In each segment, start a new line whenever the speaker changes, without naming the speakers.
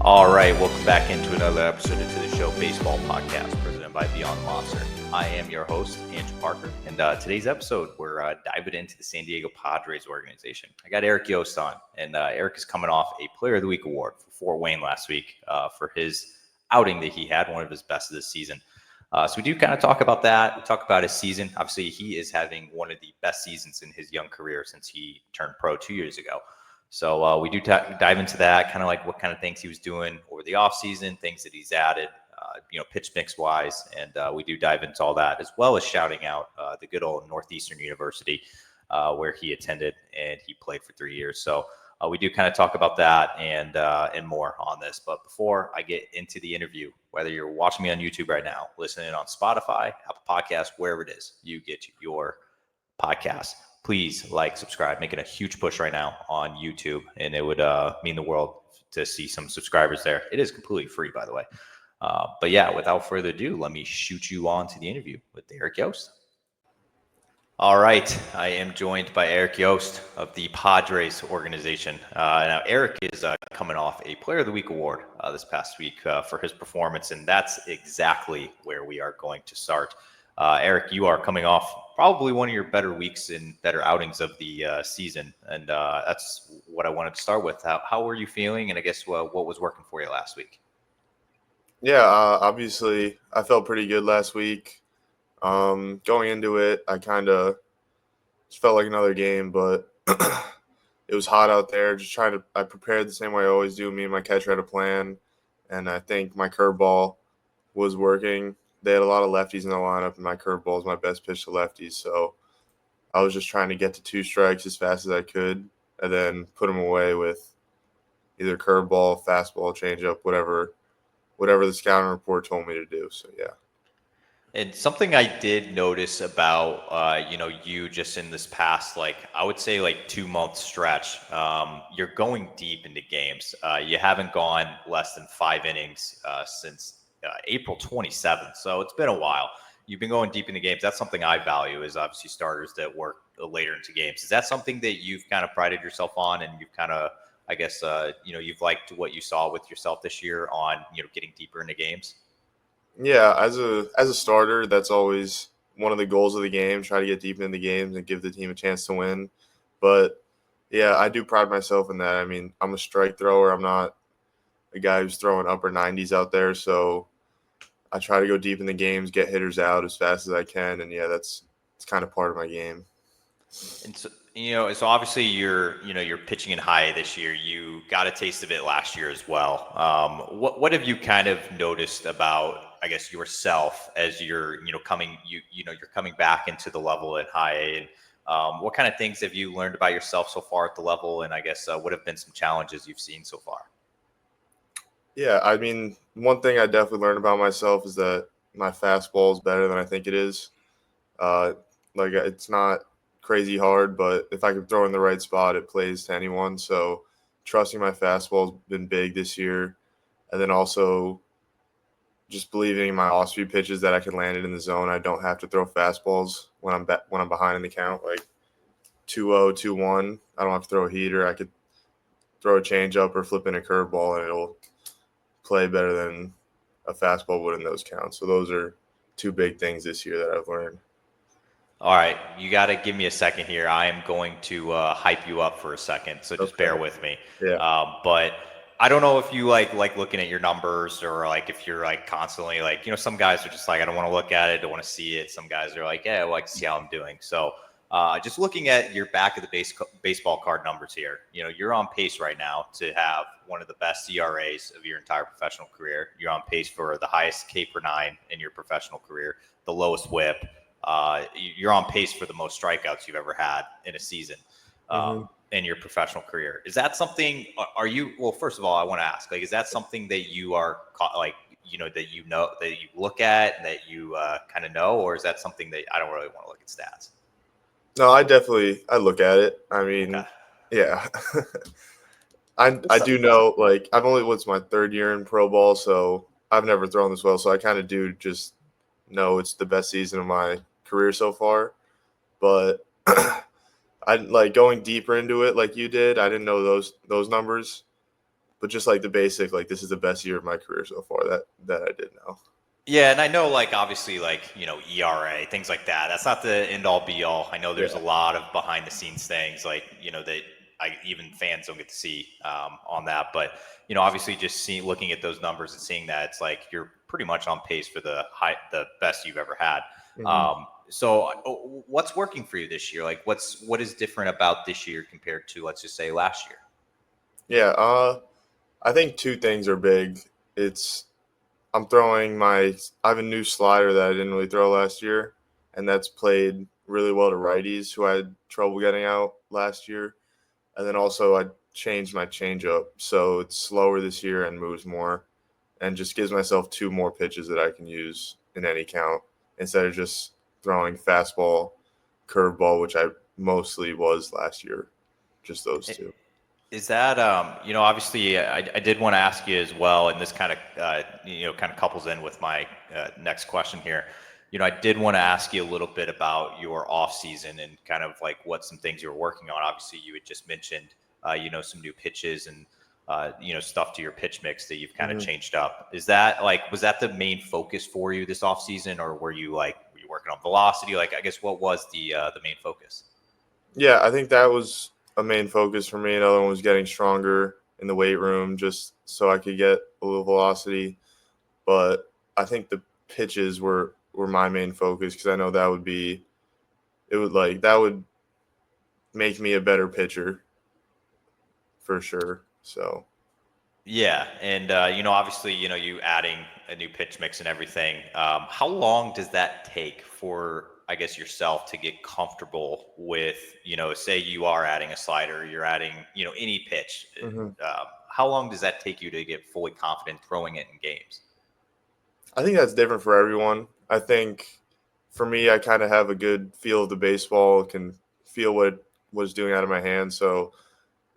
All right, welcome back into another episode of To The Show Baseball Podcast, presented by Beyond the Monster. I am your host, Andrew Parker, and today's episode, we're diving into the San Diego Padres organization. I got Eric Yost on, and Eric is coming off a Player of the Week award for Fort Wayne last week for his outing that he had, one of his best of the season. So we do kind of talk about that. We talk about his season. Obviously, he is having one of the best seasons in his young career since he turned pro 2 years ago. So we do dive into that, kind of like what kind of things he was doing over the offseason, things that he's added, pitch mix wise. And we do dive into all that, as well as shouting out the good old Northeastern University where he attended and he played for 3 years. So we do kind of talk about that and more on this. But before I get into the interview, whether you're watching me on YouTube right now, listening on Spotify, Apple Podcasts, wherever it is you get your podcast, please like, subscribe, making a huge push right now on YouTube. And it would mean the world to see some subscribers there. It is completely free, by the way. But yeah, without further ado, let me shoot you on to the interview with Eric Yost. All right, I am joined by Eric Yost of the Padres organization. Now, Eric is coming off a Player of the Week award this past week for his performance, and that's exactly where we are going to start. Eric, you are coming off probably one of your better weeks and better outings of the season, and that's what I wanted to start with. How were you feeling, and I guess what was working for you last week?
Yeah, obviously, I felt pretty good last week. Going into it, I kind of just felt like another game, but it was hot out there. I prepared the same way I always do. Me and my catcher had a plan, and I think my curveball was working. They had a lot of lefties in the lineup, and my curveball is my best pitch to lefties. So I was just trying to get to 2 strikes as fast as I could and then put them away with either curveball, fastball, changeup, whatever the scouting report told me to do. So, yeah.
And something I did notice about, you just in this past, I would say 2 month stretch, you're going deep into games. You haven't gone less than 5 innings since April 27th. So it's been a while. You've been going deep into games. That's something I value, is obviously starters that work later into games. Is that something that you've kind of prided yourself on, and you've kind of, I guess, you've liked what you saw with yourself this year on, getting deeper into games?
Yeah, as a starter, that's always one of the goals of the game, try to get deep into the games and give the team a chance to win. But, yeah, I do pride myself in that. I mean, I'm a strike thrower. I'm not a guy who's throwing upper 90s out there, so I try to go deep in the games, get hitters out as fast as I can, and, yeah, it's kind of part of my game.
And so obviously you're pitching in high this year. You got a taste of it last year as well. What have you kind of noticed about, I guess, yourself as you're coming back into the level at high A? And what kind of things have you learned about yourself so far at the level? And I guess what have been some challenges you've seen so far?
Yeah, I mean, one thing I definitely learned about myself is that my fastball is better than I think it is. It's not crazy hard, but if I can throw in the right spot, it plays to anyone. So trusting my fastball has been big this year. And then also just believing in my off-speed pitches that I can land it in the zone. I don't have to throw fastballs when I'm behind in the count, like 2-0, 2-1. I don't have to throw a heater. I could throw a changeup or flip in a curveball, and it'll play better than a fastball would in those counts. So those are 2 big things this year that I've learned.
All right, you got to give me a second here. I am going to hype you up for a second, so just bear with me.
Yeah.
But I don't know if you like looking at your numbers, or if you're constantly some guys are just I don't want to look at it, don't want to see it. Some guys are yeah, I like to see how I'm doing. So just looking at your back of the baseball card numbers here, you're on pace right now to have one of the best ERAs of your entire professional career. You're on pace for the highest K/9 in your professional career, the lowest WHIP. You're on pace for the most strikeouts you've ever had in a season in your professional career. Is that something, well, first of all, I want to ask, is that something that you are that you look at and that you kind of know, or is that something that I don't really want to look at stats?
No, I look at it. I mean, okay. Yeah. I do know, what's my 3rd year in pro ball, so I've never thrown this well, so I kind of do just know it's the best season of my career so far. But I going deeper into it like you did. I didn't know those numbers, but just like the basic, like this is the best year of my career so far that I did know.
Yeah, and I know, like, obviously, like, ERA, things like that. That's not the end all be all. I know there's a
Yeah.
lot of behind the scenes things, like, that even fans don't get to see on that. But obviously, just looking at those numbers and seeing that, it's like you're pretty much on pace for the best you've ever had.
Mhm.
So, what's working for you this year? Like, what is different about this year compared to, let's just say, last year?
Yeah, I think two things are big. It's I have a new slider that I didn't really throw last year, and that's played really well to righties who I had trouble getting out last year. And then also I changed my changeup, so it's slower this year and moves more, and just gives myself two more pitches that I can use in any count instead of just throwing fastball, curveball, which I mostly was last year, just those two.
Is that obviously I did want to ask you as well, and this kind of kind of couples in with my next question here. I did want to ask you a little bit about your off season and kind of like what some things you were working on. Obviously, you had just mentioned some new pitches and stuff to your pitch mix that you've kind of
Mhm.
changed up. Was that the main focus for you this off season, or were you working on velocity? Like, I guess what was the main focus?
Yeah, I think that was a main focus for me. Another one was getting stronger in the weight room just so I could get a little velocity. But I think the pitches were my main focus because I know that would make me a better pitcher for sure. So
Yeah, and obviously, you adding a new pitch mix and everything. How long does that take for, I guess, yourself to get comfortable with, say you are adding a slider, you're adding, any pitch.
mhm.
How long does that take you to get fully confident throwing it in games?
I think that's different for everyone. I think for me, I kind of have a good feel of the baseball, can feel what it was doing out of my hand. So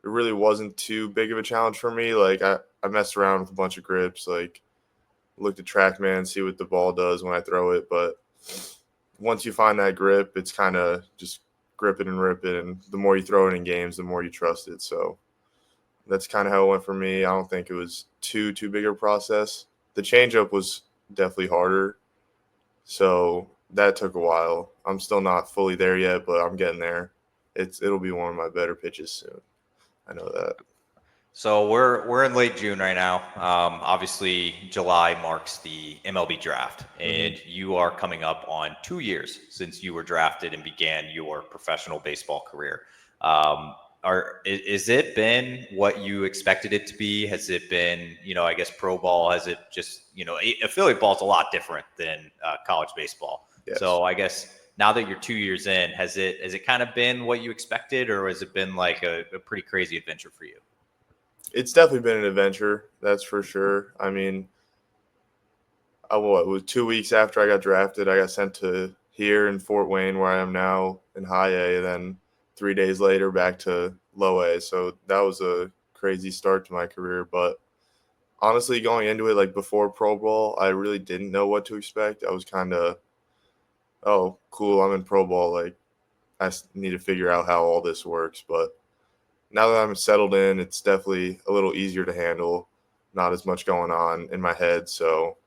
it really wasn't too big of a challenge for me. Like I messed around with a bunch of grips, like looked at TrackMan, see what the ball does when I throw it. But once you find that grip, it's kind of just grip it and rip it. And the more you throw it in games, the more you trust it. So that's kind of how it went for me. I don't think it was too big of a process. The changeup was definitely harder, so that took a while. I'm still not fully there yet, but I'm getting there. It'll be one of my better pitches soon. I know that.
So we're in late June right now. Obviously, July marks the MLB draft,
Hmm.
and you are coming up on 2 years since you were drafted and began your professional baseball career. Um, is it been what you expected it to be? Has it been, I guess, pro ball? Has it just, affiliate ball is a lot different than college baseball.
Yes,
So I guess now that you're 2 years in, has it kind of been what you expected, or has it been like a pretty crazy adventure for you?
it's definitely been an adventure. That's for sure. I mean, it was 2 weeks after I got drafted. I got sent to here in Fort Wayne, where I am now in High A. Then 3 days later, back to Low A. So that was a crazy start to my career, but honestly, going into it, like before Pro Bowl, I really didn't know what to expect. I was kind of, oh, cool, I'm in Pro Bowl. Like, need to figure out how all this works. But now that I'm settled in, it's definitely a little easier to handle. Not as much going on in my head. So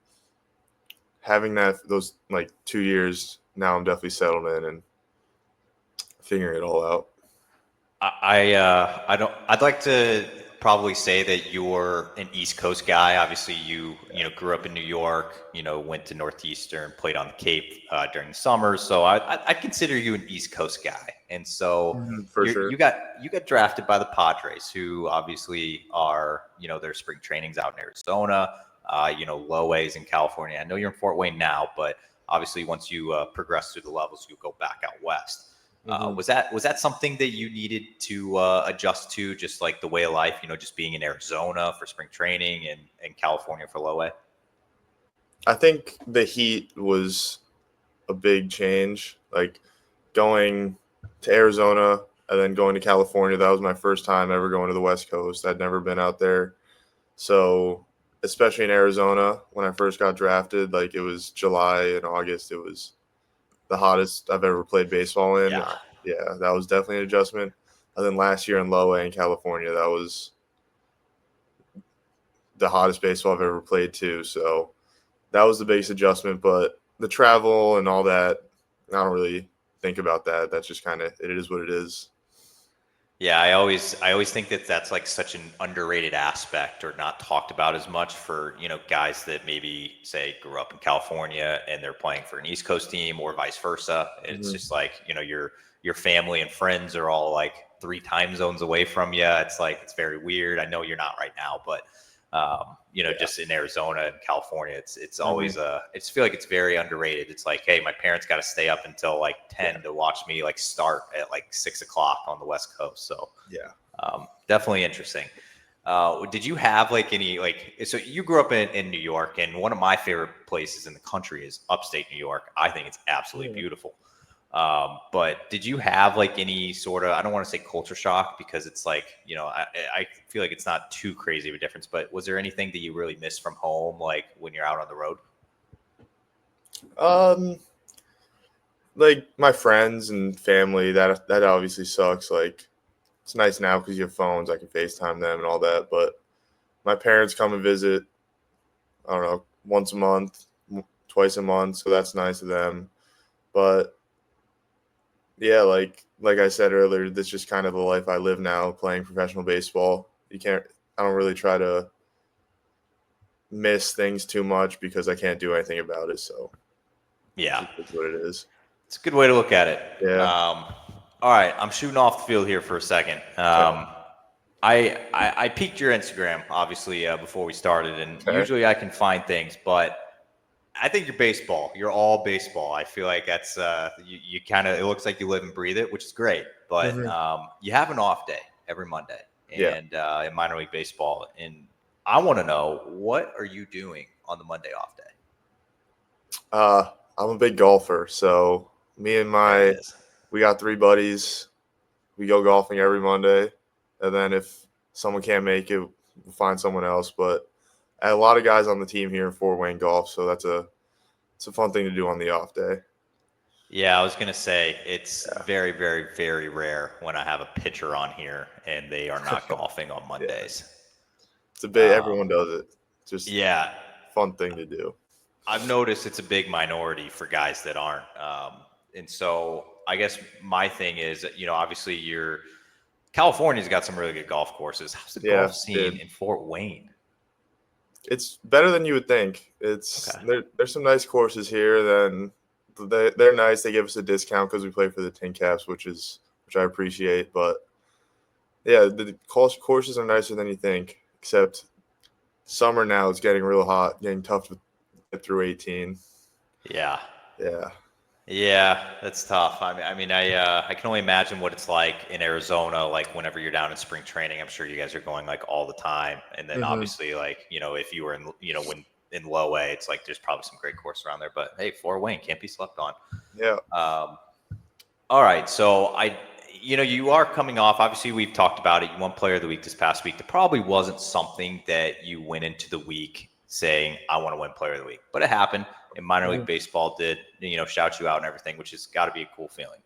having those like 2 years, now I'm definitely settled in and figuring it all out.
I don't. I'd like to probably say that you're an East Coast guy. Obviously, grew up in New York. Went to Northeastern, played on the Cape during the summers. So I'd consider you an East Coast guy. And so
For sure.
you got drafted by the Padres, who obviously are their spring trainings out in Arizona. Low A's in California. I know you're in Fort Wayne now, but obviously once you progress through the levels, you go back out west.
Hmm.
Was that something that you needed to adjust to, just like the way of life, just being in Arizona for spring training and California for low A?
I think the heat was a big change. Like going to Arizona and then going to California, that was my first time ever going to the West Coast. I'd never been out there. So, especially in Arizona, when I first got drafted, like it was July and August, it was the hottest I've ever played baseball in.
Yeah.
Yeah, that was definitely an adjustment. And then last year in Low A in California, that was the hottest baseball I've ever played too. So that was the biggest adjustment. But the travel and all that, I don't really think about that. That's just kind of it is what it is.
Yeah, I always think that that's like such an underrated aspect or not talked about as much for, guys that maybe say grew up in California and they're playing for an East Coast team or vice versa. It's just like, your family and friends are all like 3 time zones away from you. It's like it's very weird. I know you're not right now, but just in Arizona and California, it's always I just feel like it's very underrated. It's like, hey, my parents got to stay up until like 10 to watch me like start at like 6 o'clock on the West Coast. So definitely interesting. Did you have like any so you grew up in New York, and one of my favorite places in the country is upstate New York. I think it's absolutely beautiful. But did you have like any sort of, I don't want to say culture shock because it's like, I feel like it's not too crazy of a difference, but was there anything that you really missed from home, like when you're out on the road?
Like my friends and family, that obviously sucks. Like it's nice now because you have phones, I can FaceTime them and all that. But my parents come and visit, I don't know, once a month, twice a month, so that's nice of them. But yeah, like I said earlier, this is just kind of the life I live now, playing professional baseball. I don't really try to miss things too much because I can't do anything about it. So
Yeah,
it's what it is.
it's a good way to look at it.
Yeah.
All right, I'm shooting off the field here for a second. I peeked your Instagram, obviously, before we started, and
Okay.
usually I can find things, but I think you're baseball. You're all baseball. I feel like that's you kind of. It looks like you live and breathe it, which is great. But you have an off day every Monday, and in minor league baseball. And I want to know, what are you doing on the Monday off day?
I'm a big golfer, so me and we got 3 buddies. We go golfing every Monday, and then if someone can't make it, we'll find someone else. But a lot of guys on the team here in Fort Wayne golf, so it's a fun thing to do on the off day.
Yeah, I was gonna say it's very, very, very rare when I have a pitcher on here and they are not golfing on Mondays.
It's a big. Everyone does it. Just
Yeah,
fun thing to do.
I've noticed it's a big minority for guys that aren't. And so I guess my thing is, obviously California's got some really good golf courses. How's the golf scene in Fort Wayne?
It's better than you would think. There's some nice courses here. Then they're nice. They give us a discount because we play for the Tin Caps, which I appreciate. But yeah, the courses are nicer than you think. Except summer now, it's getting real hot, getting tough to get through 18.
Yeah.
Yeah.
Yeah, that's tough. I can only imagine what it's like in Arizona, like whenever you're down in spring training. I'm sure you guys are going like all the time. And then obviously, like, if you were in, when in low A, it's like there's probably some great course around there. But hey, Fort Wayne can't be slept on.
Yeah.
All right. So you are coming off. Obviously, we've talked about it. You won Player of the Week this past week. There probably wasn't something that you went into the week saying, I want to win Player of the Week, but it happened. And minor league baseball did, shout you out and everything, which has got to be a cool feeling.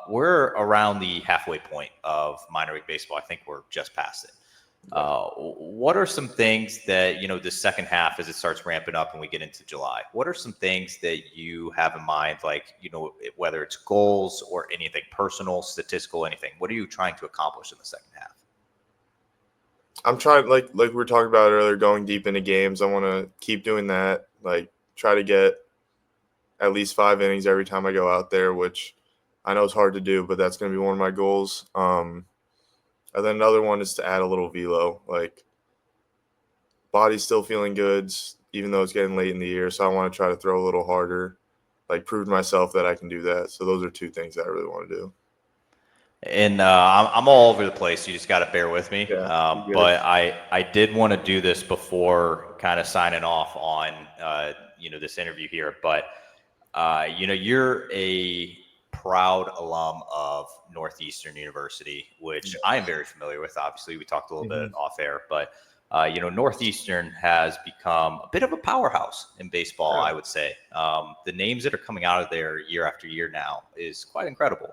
We're around the halfway point of minor league baseball. I think we're just past it. What are some things that, the second half, as it starts ramping up and we get into July, what are some things that you have in mind, like, whether it's goals or anything personal, statistical, anything? What are you trying to accomplish in the second half?
I'm trying, like we were talking about earlier, going deep into games. I want to keep doing that. Like, try to get at least 5 innings every time I go out there, which I know is hard to do, but that's going to be one of my goals. And then another one is to add a little velo. Like, body's still feeling good, even though it's getting late in the year. So I want to try to throw a little harder, like prove to myself that I can do that. So those are 2 things that I really want to do.
And I'm all over the place. You just got to bear with me.
Yeah,
but I did want to do this before kind of signing off on, this interview here. But, you're a proud alum of Northeastern University, which I am very familiar with. Obviously, we talked a little bit off air, but, Northeastern has become a bit of a powerhouse in baseball, I would say. The names that are coming out of there year after year now is quite incredible.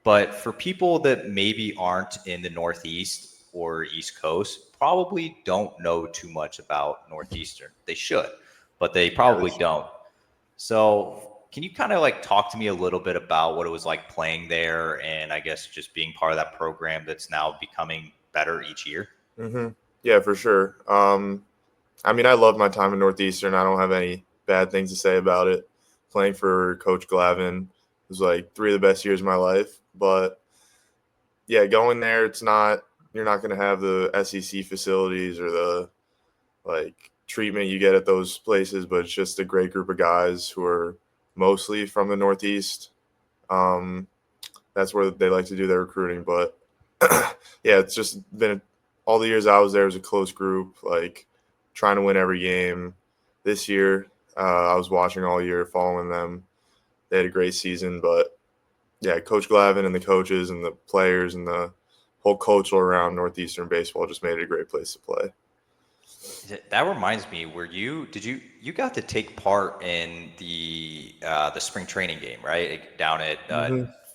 But for people that maybe aren't in the Northeast or East Coast, probably don't know too much about Northeastern. They should, but they probably don't. So can you kind of like talk to me a little bit about what it was like playing there, and I guess just being part of that program that's now becoming better each year?
Mm-hmm. Yeah, for sure. I mean, I love my time in Northeastern. I don't have any bad things to say about it. Playing for Coach Glavin was like 3 of the best years of my life. But yeah, going there, you're not going to have the SEC facilities or the like treatment you get at those places, but it's just a great group of guys who are mostly from the Northeast. That's where they like to do their recruiting. But yeah, it's just been all the years I was there was a close group, like trying to win every game. This year, I was watching all year, following them. They had a great season, but yeah, Coach Glavin and the coaches and the players and the whole culture around Northeastern baseball just made it a great place to play.
That reminds me, you got to take part in the spring training game, right? Down at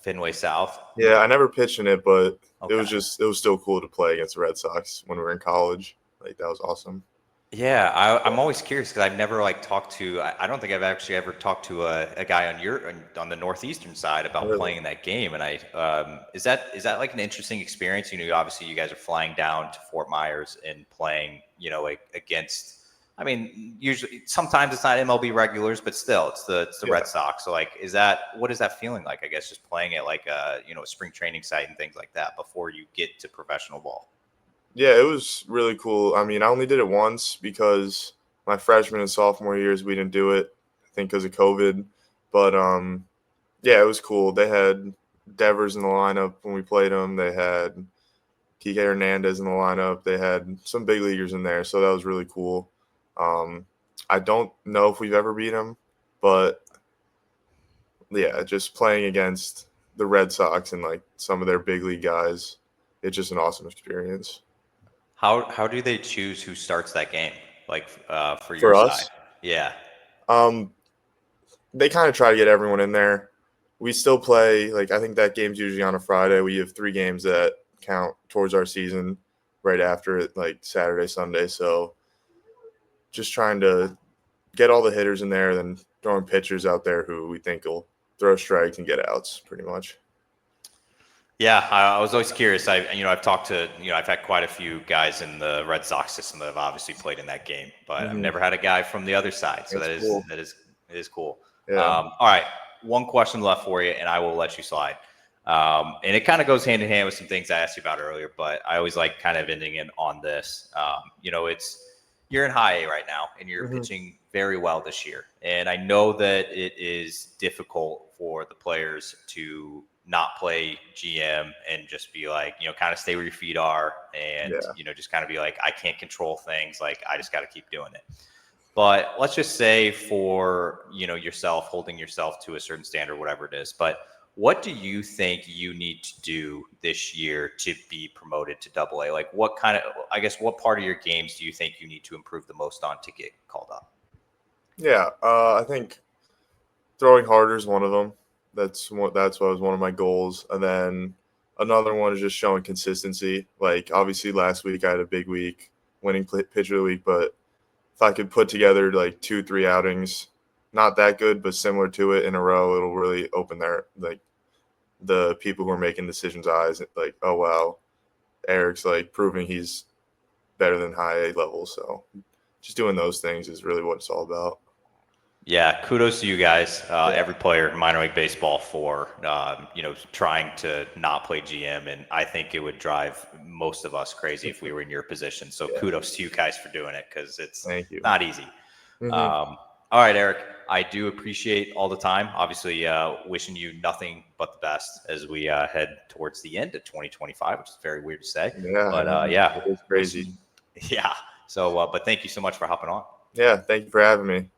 Fenway South.
Yeah, I never pitched in it, but
Okay.
it was still cool to play against the Red Sox when we were in college. Like that was awesome.
Yeah, I'm always curious because I've never like talked to. I don't think I've actually ever talked to a guy on the northeastern side about
Really?
playing that game. And is that like an interesting experience? You know, obviously you guys are flying down to Fort Myers and playing, you know, like against. I mean, usually sometimes it's not MLB regulars, but still it's the Red Sox. So like, what is that feeling like? I guess just playing at like a spring training site and things like that before you get to professional ball.
Yeah, it was really cool. I mean, I only did it once because my freshman and sophomore years we didn't do it. I think because of COVID. But yeah, it was cool. They had Devers in the lineup when we played them. They had Kike Hernandez in the lineup. They had some big leaguers in there, so that was really cool. I don't know if we've ever beat them, but yeah, just playing against the Red Sox and like some of their big league guys, it's just an awesome experience.
How do they choose who starts that game? Like for your
For
side?
us,
Yeah.
um, they kind of try to get everyone in there. We still play, like, I think that game's usually on a Friday. We have 3 games that count towards our season right after it, like Saturday, Sunday. So just trying to get all the hitters in there, then throwing pitchers out there who we think will throw strikes and get outs pretty much.
Yeah, I was always curious. I've talked to, I've had quite a few guys in the Red Sox system that have obviously played in that game, but I've never had a guy from the other side. So
That's cool.
it is cool.
Yeah.
All right, one question left for you, and I will let you slide. And it kind of goes hand in hand with some things I asked you about earlier, but I always like kind of ending in on this. You're in high A right now, and you're pitching very well this year. And I know that it is difficult for the players to not play GM and just be like, kind of stay where your feet are and, just kind of be like, I can't control things. Like, I just got to keep doing it. But let's just say for, yourself, holding yourself to a certain standard, whatever it is. But what do you think you need to do this year to be promoted to AA? Like what part of your games do you think you need to improve the most on to get called up?
Yeah, I think throwing harder is one of them. That's what was one of my goals. And then another one is just showing consistency. Like obviously last week I had a big week, winning pitcher of the week, but if I could put together like 2-3 outings, not that good, but similar to it in a row, it'll really open the people who are making decisions eyes. Like, oh wow, Eric's like proving he's better than high A level. So just doing those things is really what it's all about.
Yeah, kudos to you guys, every player in minor league baseball for trying to not play GM, and I think it would drive most of us crazy if we were in your position. So kudos to you guys for doing it because it's not easy. All right, Eric, I do appreciate all the time. Obviously, wishing you nothing but the best as we head towards the end of 2025, which is very weird to say.
Yeah,
but
it's crazy.
Yeah. So, but thank you so much for hopping on.
Yeah, thank you for having me.